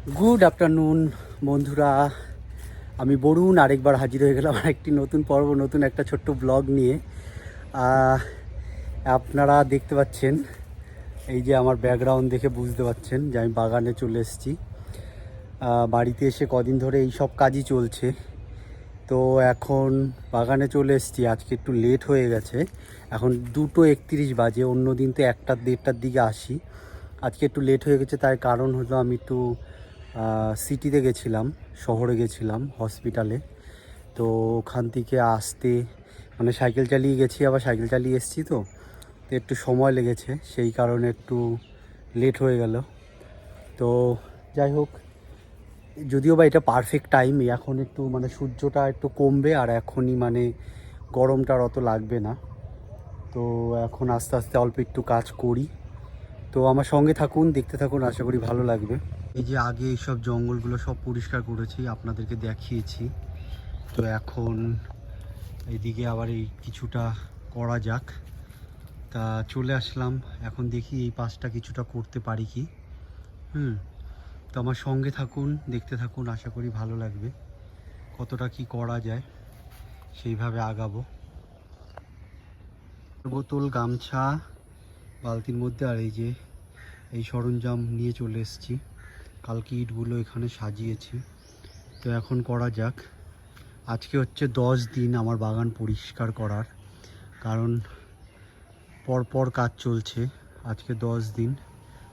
Good afternoon বন্ধুরা, আমি বরুণ আরেকবার হাজির হয়ে গেলাম একটি নতুন পর্ব, নতুন একটা ছোট্ট ব্লগ নিয়ে। আপনারা দেখতে পাচ্ছেন, এই যে আমার ব্যাকগ্রাউন্ড দেখে বুঝতে পাচ্ছেন যে আমি বাগানে চলে এসেছি। বাড়িতে এসে কদিন ধরে এই সব কাজই চলছে, তো এখন বাগানে চলে এসেছি। আজকে একটু লেট হয়ে গেছে, এখন 2:31 বাজে, অন্য দিন তো 1-1:30টার দিকে আসি। আজকে একটু লেট হয়ে গেছে, তার কারণ হলো আমি একটু সিটিতে গেছিলাম, শহরে গেছিলাম হসপিটালে। তো ওখান থেকে আসতে মানে সাইকেল চালিয়ে গেছি, আবার সাইকেল চালিয়ে এসেছি, তো একটু সময় লেগেছে, সেই কারণে একটু লেট হয়ে গেল। তো যাই হোক, যদিও বা এটা পারফেক্ট টাইম, এখন একটু মানে সূর্যটা একটু কমবে আর এখনই মানে গরমটা আর অত লাগবে না। তো এখন আস্তে আস্তে অল্প একটু কাজ করি। তো আমার সঙ্গে থাকুন, দেখতে থাকুন, আশা করি ভালো লাগবে। এই যে আগে এইসব জঙ্গলগুলো সব পরিষ্কার করেছি, আপনাদেরকে দেখিয়েছি। তো এখন এইদিকে আবার এই কিছুটা করা যাক, তা চলে আসলাম। এখন দেখি এই পাশটা কিছুটা করতে পারি কি। তো আমার সঙ্গে থাকুন, দেখতে থাকুন, আশা করি ভালো লাগবে। কতটা কি করা যায় সেইভাবে আগাবো। বোতল, গামছা বালতির মধ্যে, আর এই যে এই সরঞ্জাম নিয়ে চলে এসেছি। কালকে ইটগুলো এখানে সাজিয়েছি, তো এখন করা যাক। আজকে হচ্ছে 10 দিন আমার বাগান পরিষ্কার করার, কারণ পরপর কাজ চলছে। আজকে 10 দিন,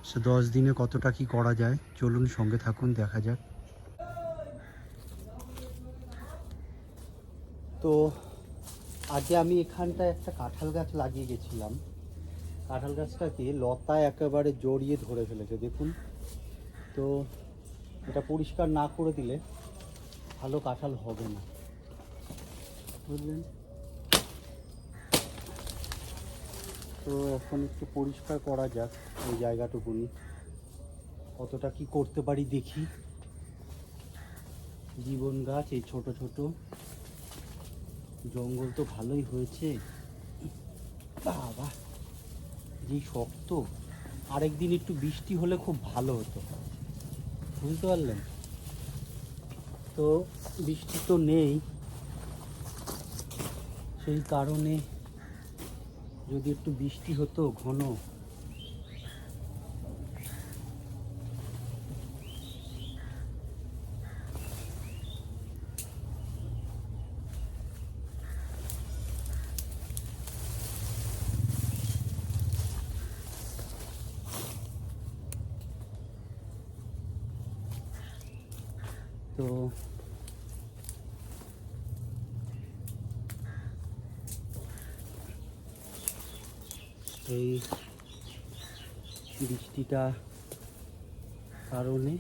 সে 10 দিনে কতটা কি করা যায় চলুন সঙ্গে থাকুন, দেখা যাক। তো আগে আমি এখানটায় একটা কাঁঠাল গাছ লাগিয়ে গেছিলাম। কাঁঠাল গাছটাকে লতায় একেবারে জড়িয়ে ধরে ফেলেছে, দেখুন। তো এটা পরিষ্কার না করে দিলে ভালো কাঁঠাল হবে না, বুঝলেন। তো এখন একটু পরিষ্কার করা যাক এই জায়গাটুকুনি, কতটা কি করতে পারি দেখি। জীবন গাছ, এই ছোট ছোট জঙ্গল তো ভালোই হয়েছে। বাবা যে শক্ত, আরেকদিন একটু বৃষ্টি হলে খুব ভালো হতো, বুঝতে পারলেন। তো বৃষ্টি তো নেই, সেই কারণে যদি একটু বৃষ্টি হতো ঘন। তো এই বৃষ্টিটা কারণে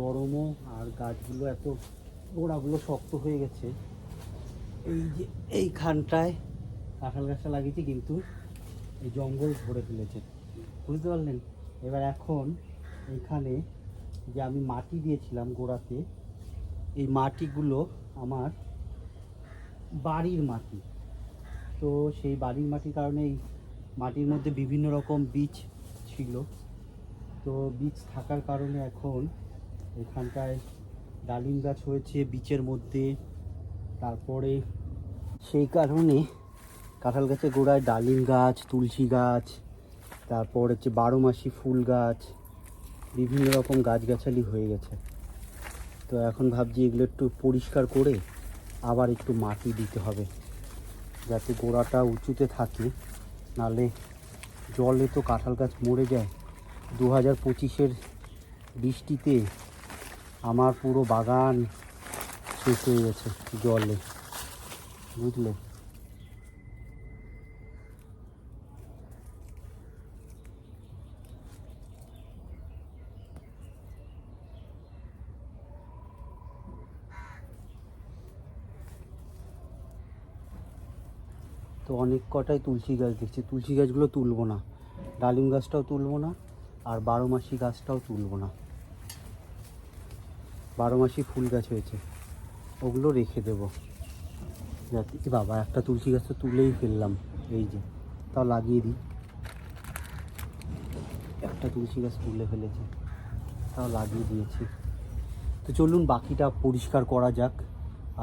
গরমও, আর গাছগুলো এত গোড়াগুলো শক্ত হয়ে গেছে। এই যে এইখানটায় কাঁঠাল গাছটা লাগিয়েছি, কিন্তু এই জঙ্গল ভরে ফেলেছে, বুঝতে পারলেন। এবার এখন এইখানে যে আমি মাটি দিয়েছিলাম গোড়াতে, এই মাটিগুলো আমার বাড়ির মাটি। তো সেই বাড়ির মাটির কারণে এই মাটির মধ্যে বিভিন্ন রকম বীজ ছিল, তো বীজ থাকার কারণে এখন এখানটায় ডালিম গাছ হয়েছে বীজের মধ্যে। তারপরে সেই কারণে কাঁঠাল গাছের গোড়ায় ডালিম গাছ, তুলসী গাছ, তারপর হচ্ছে 12 মাসি ফুল গাছ, বিভিন্ন রকম গাছগাছালি হয়ে গেছে। তো এখন ভাবছি এগুলো একটু পরিষ্কার করে আবার একটু মাটি দিতে হবে, যাতে গোড়াটা উঁচুতে থাকে, নালে জলে তো কাঁঠাল গাছ মরে যায়। 2025-এর বৃষ্টিতে আমার পুরো বাগান শেষ হয়ে গেছে জলে, বুঝলে। তো অনেক কটাই তুলসী গাছ দেখছি, তুলসী গাছগুলো তুলবো না, ডালিম গাছটাও তুলবো না, আর 12 মাসি গাছটাও তুলবো না। 12 মাসি ফুল গাছ হয়েছে, ওগুলো রেখে দেবো। যাতে বাবা, একটা তুলসী গাছ তো তুলেই ফেললাম, এই যে, তাও লাগিয়ে দিই। একটা তুলসী গাছ তুলে ফেলেছে। গাছটাও লাগিয়ে দিয়েছি। তো চলুন বাকিটা পরিষ্কার করা যাক,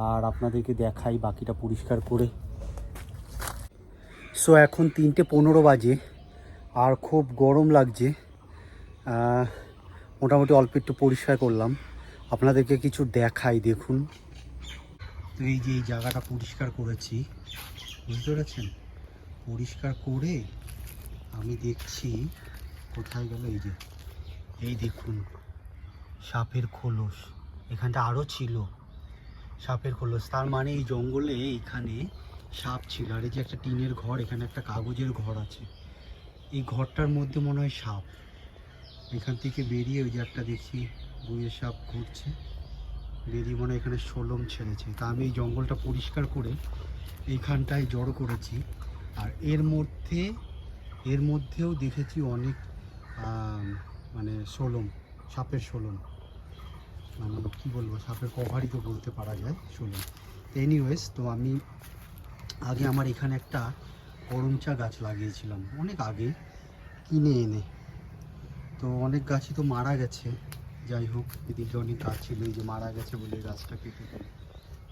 আর আপনাদেরকে দেখাই বাকিটা পরিষ্কার করে। সো এখন 3:15 বাজে, আর খুব গরম লাগছে। মোটামুটি অল্প একটু পরিষ্কার করলাম, আপনাদেরকে কিছু দেখাই দেখুন। তো এই যে এই জায়গাটা পরিষ্কার করেছি, বুঝতে পেরেছেন? পরিষ্কার করে আমি দেখছি কোথায় গেল, এই যে এই দেখুন সাপের খোলস, এখানটা আরও ছিল সাপের খোলস। তার মানে এই জঙ্গলে এইখানে সাপ ছিল। আর এই যে একটা টিনের ঘর, এখানে একটা কাগজের ঘর আছে, এই ঘরটার মধ্যে মনে হয় সাপ। এখান থেকে বেরিয়ে ওই যে একটা দেখছি বুয়ের সাপ ঘুরছে, বেরিয়ে মনে হয় এখানে সোলম ছেড়েছে। তা আমি এই জঙ্গলটা পরিষ্কার করে এইখানটায় জড়ো করেছি। আর এর মধ্যেও দেখেছি অনেক মানে সোলম, সাপের সোলম, মানে কী বলবো, সাপের কভারই তো বলতে পারা যায় সোলম। এনিওয়েজ, তো আমি আগে আমার এখানে একটা করমচা গাছ লাগিয়েছিলাম অনেক আগে কিনে এনে, তো অনেক গাছই তো মারা গেছে। যাই হোক, এদিকে অনেক গাছ ছিল, এই যে মারা গেছে বলে গাছটা কেটে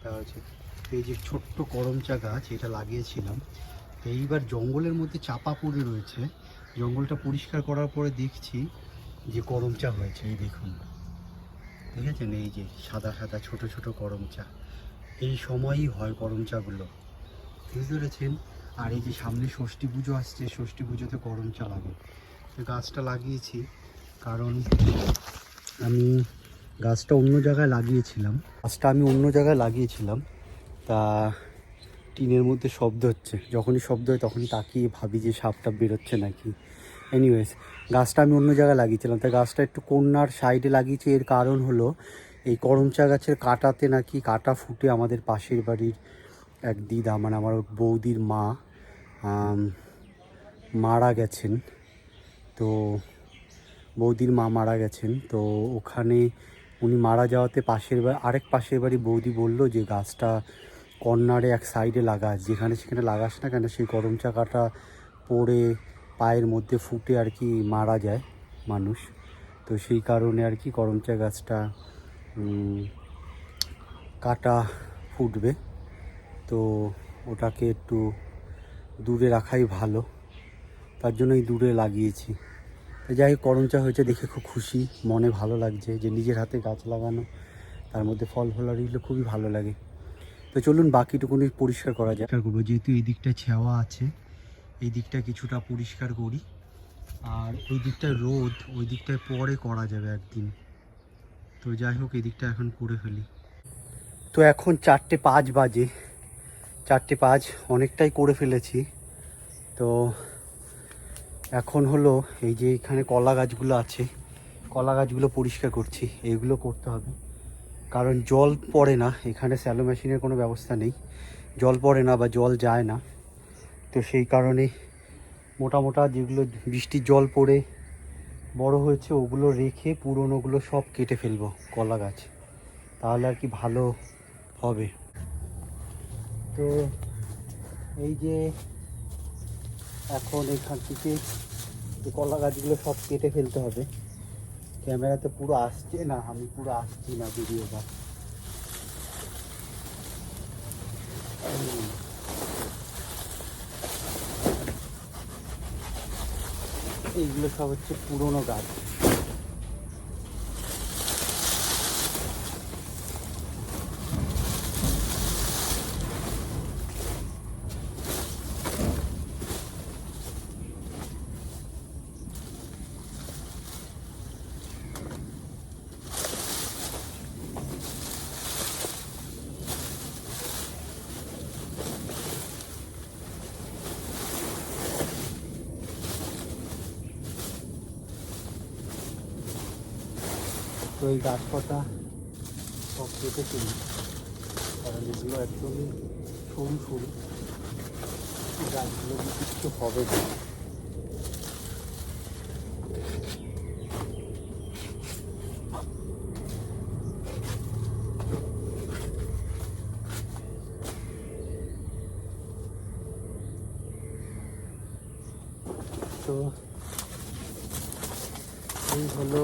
দেওয়া হয়েছে। তো এই যে ছোট্ট করমচা গাছ, এটা লাগিয়েছিলাম। তো এইবার জঙ্গলের মধ্যে চাপা পড়ে রয়েছে, জঙ্গলটা পরিষ্কার করার পরে দেখছি যে করমচা হয়েছে। এই দেখুন, দেখেছেন? এই যে সাদা সাদা ছোট ছোট করমচা, এই সময়ই হয় করমচাগুলো, বুঝতে পেরেছেন? আর এই যে সামনে ষষ্ঠী পুজো আসছে, ষষ্ঠী পুজোতে করমচা লাগে। তো গাছটা লাগিয়েছি, কারণ আমি গাছটা অন্য জায়গায় লাগিয়েছিলাম। তা টিনের মধ্যে শব্দ হচ্ছে, যখনই শব্দ হয় তখনই তাকিয়ে ভাবি যে সাপটা বেরোচ্ছে নাকি। এনিওয়েজ, গাছটা আমি অন্য জায়গায় লাগিয়েছিলাম, তাই গাছটা একটু কন্যার সাইডে লাগিয়েছি। এর কারণ হলো এই করমচা গাছের কাঁটাতে নাকি কাঁটা ফুটে আমাদের পাশের বাড়ির এক দিদা, মানে আমার বৌদির মা মারা গেছেন। তো বৌদির মা মারা গেছেন, তো ওখানে উনি মারা যাওয়াতে আরেক পাশের বাড়ি বৌদি বলল যে গাছটা কর্নারে এক সাইডে লাগাস, যেখানে সেখানে লাগাস না কেন, সেই করমচা কাঁটা পড়ে পায়ের মধ্যে ফুটে আর কি মারা যায় মানুষ। তো সেই কারণে আর কি করমচা গাছটা কাঁটা ফুটবে, তো ওটাকে একটু দূরে রাখাই ভালো, তার জন্যই দূরে লাগিয়েছি। যাই হোক, করমচা হয়েছে দেখে খুব খুশি, মনে ভালো লাগছে যে নিজের হাতে গাছ লাগানো, তার মধ্যে ফল ফলারি হলে খুবই ভালো লাগে। তো চলুন বাকিটুকুনি পরিষ্কার করা যায়। করবো যেহেতু এই দিকটা ছেওয়া আছে, এই দিকটা কিছুটা পরিষ্কার করি, আর ওই দিকটায় রোদ, ওই দিকটায় পরে করা যাবে একদিন। তো যাই হোক, এই দিকটা এখন করে ফেলি। তো এখন 4:05 বাজে, 4:05, অনেকটাই করে ফেলেছি। তো এখন হলো এই যে এখানে কলা গাছগুলো আছে, কলা গাছগুলো পরিষ্কার করছি। এইগুলো করতে হবে, কারণ জল পড়ে না এখানে, স্যালো মেশিনের কোনো ব্যবস্থা নেই, জল পড়ে না বা জল যায় না। তো সেই কারণে মোটা যেগুলো বৃষ্টির জল পড়ে বড় হয়েছে ওগুলো রেখে পুরনোগুলো সব কেটে ফেলবো কলা গাছ, তাহলে আর কি ভালো হবে। তো এই যে এখন এখান থেকে কলা গাছগুলো সব কেটে ফেলতে হবে। ক্যামেরাতে পুরো আসছে না, আমি পুরো আসছি না ভিডিওটা। এইগুলো সব হচ্ছে পুরনো গাছ। তো এই গাছপাতা সব কেটে ফেলি, কারণ এগুলো একদমই সরু সরু, গাছগুলো কিছু হবে না। তো এই হলো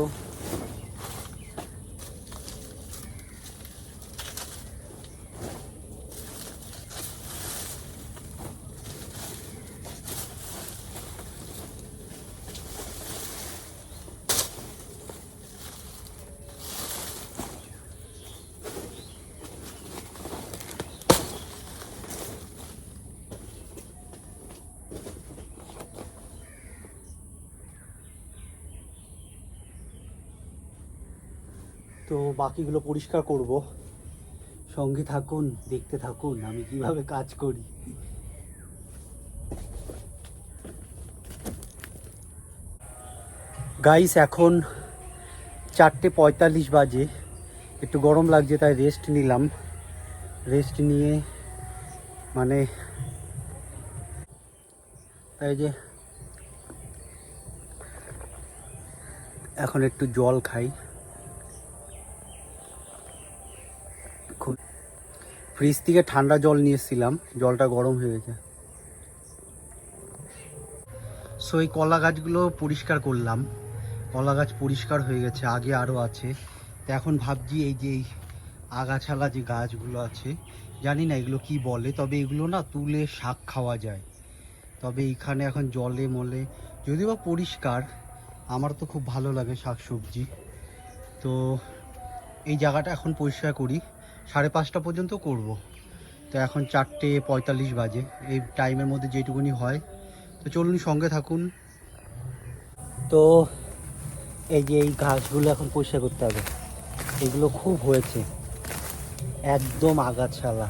তো বাকিগুলো পরিষ্কার করব, সঙ্গে থাকুন, দেখতে থাকুন আমি কিভাবে কাজ করি। গাইস এখন 4:45 বাজে, একটু গরম লাগছে তাই রেস্ট নিলাম। রেস্ট নিয়ে মানে তাই যে এখন একটু জল খাই। ফ্রিজ থেকে ঠান্ডা জল নিয়ে এসেছিলাম, জলটা গরম হয়ে গেছে। সো এই কলা গাছগুলো পরিষ্কার করলাম, কলা গাছ পরিষ্কার হয়ে গেছে, আগে আরও আছে। তো এখন ভাবছি এই যে এই আগাছালা যে গাছগুলো আছে, জানি না এগুলো কি বলে, তবে এগুলো না তুলে শাক খাওয়া যায়। তবে এইখানে এখন জলে মলে যদিও বা পরিষ্কার, আমার তো খুব ভালো লাগে শাক সবজি। তো এই জায়গাটা এখন পরিষ্কার করি, 5:30 পর্যন্ত করব। তো এখন 4:45 বাজে, এই টাইমের মধ্যে যেটুকুনি হয়। তো চলুন সঙ্গে থাকুন। তো এই যে এই গাছগুলো এখন পরিষ্কার করতে হবে, এগুলো খুব হয়েছে, একদম আগাছালা।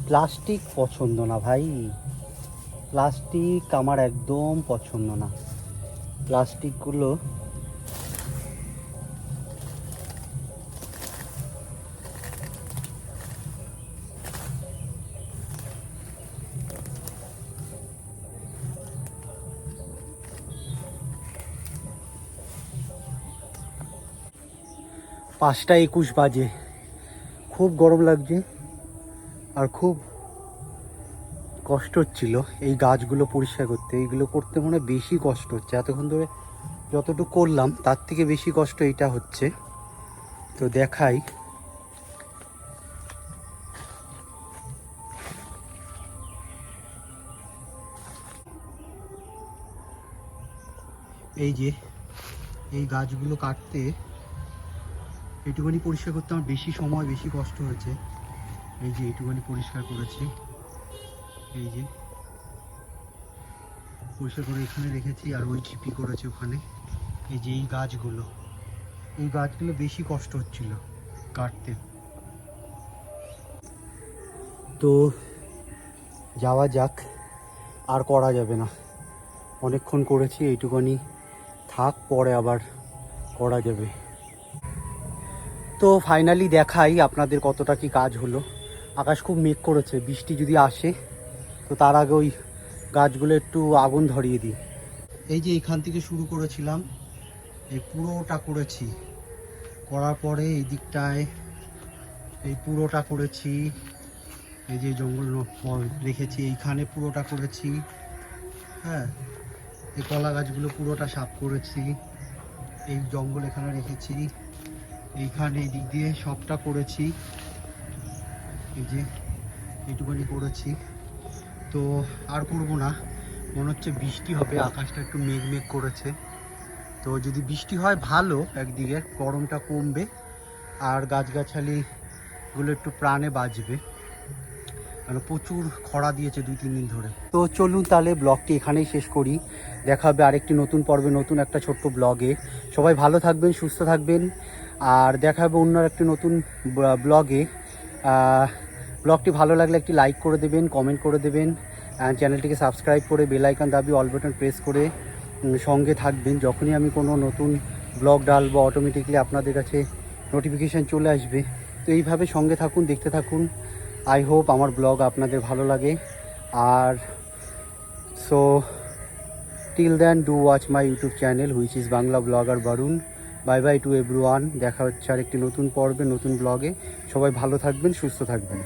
প্লাস্টিক পছন্দ না ভাই, প্লাস্টিক আমার একদম পছন্দ না। প্লাস্টিকগুলো পাঁচটা 21 বাজে, খুব গরম লাগছে আর খুব কষ্ট হচ্ছিল এই গাছগুলো পরিষ্কার করতে। এইগুলো করতে মনে হয় বেশি কষ্ট হচ্ছে, এতক্ষণ ধরে যতটুকু করলাম তার থেকে বেশি কষ্ট এইটা হচ্ছে। তো দেখাই, এই যে এই গাছগুলো কাটতে এইটুখানি পরিষ্কার করতে আমার বেশি সময় বেশি কষ্ট হয়েছে। এই যে এইটুখানি পরিষ্কার করেছি, এই যে পরিষ্কার করে এখানে রেখেছি, আর ওই ঝিপি করেছে ওখানে। এই যে এই গাছগুলো বেশি কষ্ট হচ্ছিল কাটতে। তো যাওয়া যাক, আর করা যাবে না, অনেকক্ষণ করেছি, এইটুখানি থাক, পরে আবার করা যাবে। তো ফাইনালি দেখাই আপনাদের কতটা কি কাজ হলো। আকাশ খুব মেঘ করেছে, বৃষ্টি যদি আসে তো তার আগে ওই গাছগুলো একটু আগুন ধরিয়ে দিই। এই যে এখান থেকে শুরু করেছিলাম, এই পুরোটা করেছি, করার পরে এই দিকটায় এই পুরোটা করেছি, এই যে জঙ্গল রেখেছি এইখানে পুরোটা করেছি। হ্যাঁ, এই কলা গাছগুলো পুরোটা সাফ করেছি, এই জঙ্গল এখানে রেখেছি, এইখানে এই দিক দিয়ে সবটা করেছি। এই যে এইটুকুনি করেছি, তো আর করবো না, মনে হচ্ছে বৃষ্টি হবে, আকাশটা একটু মেঘ মেঘ করেছে। তো যদি বৃষ্টি হয় ভালো, একদিকে গরমটা কমবে আর গাছগাছালিগুলো একটু প্রাণে বাঁচবে, কারণ প্রচুর খরা দিয়েছে 2-3 দিন ধরে। তো চলুন তাহলে ব্লগটি এখানেই শেষ করি, দেখা হবে আরেকটি নতুন পর্বে, নতুন একটা ছোট্ট ব্লগে। সবাই ভালো থাকবেন, সুস্থ থাকবেন, আর দেখা হবে অন্য একটি নতুন ব্লগে। ব্লগটি ভালো লাগলে একটি লাইক করে দেবেন, কমেন্ট করে দেবেন, চ্যানেলটিকে সাবস্ক্রাইব করে বেল আইকন দাবি অল বাটন প্রেস করে সঙ্গে থাকবেন। যখনই আমি কোনো নতুন ব্লগ ডালবো অটোমেটিকলি আপনাদের কাছে নোটিফিকেশান চলে আসবে। তো এইভাবে সঙ্গে থাকুন, দেখতে থাকুন। আই হোপ আমার ব্লগ আপনাদের ভালো লাগে। আর so till then do watch my YouTube channel which is Bangla blogger Barun. Bye bye to everyone, দেখা হচ্ছে আর একটি নতুন পর্বে, নতুন ব্লগে। সবাই ভালো থাকবেন, সুস্থ থাকবেন।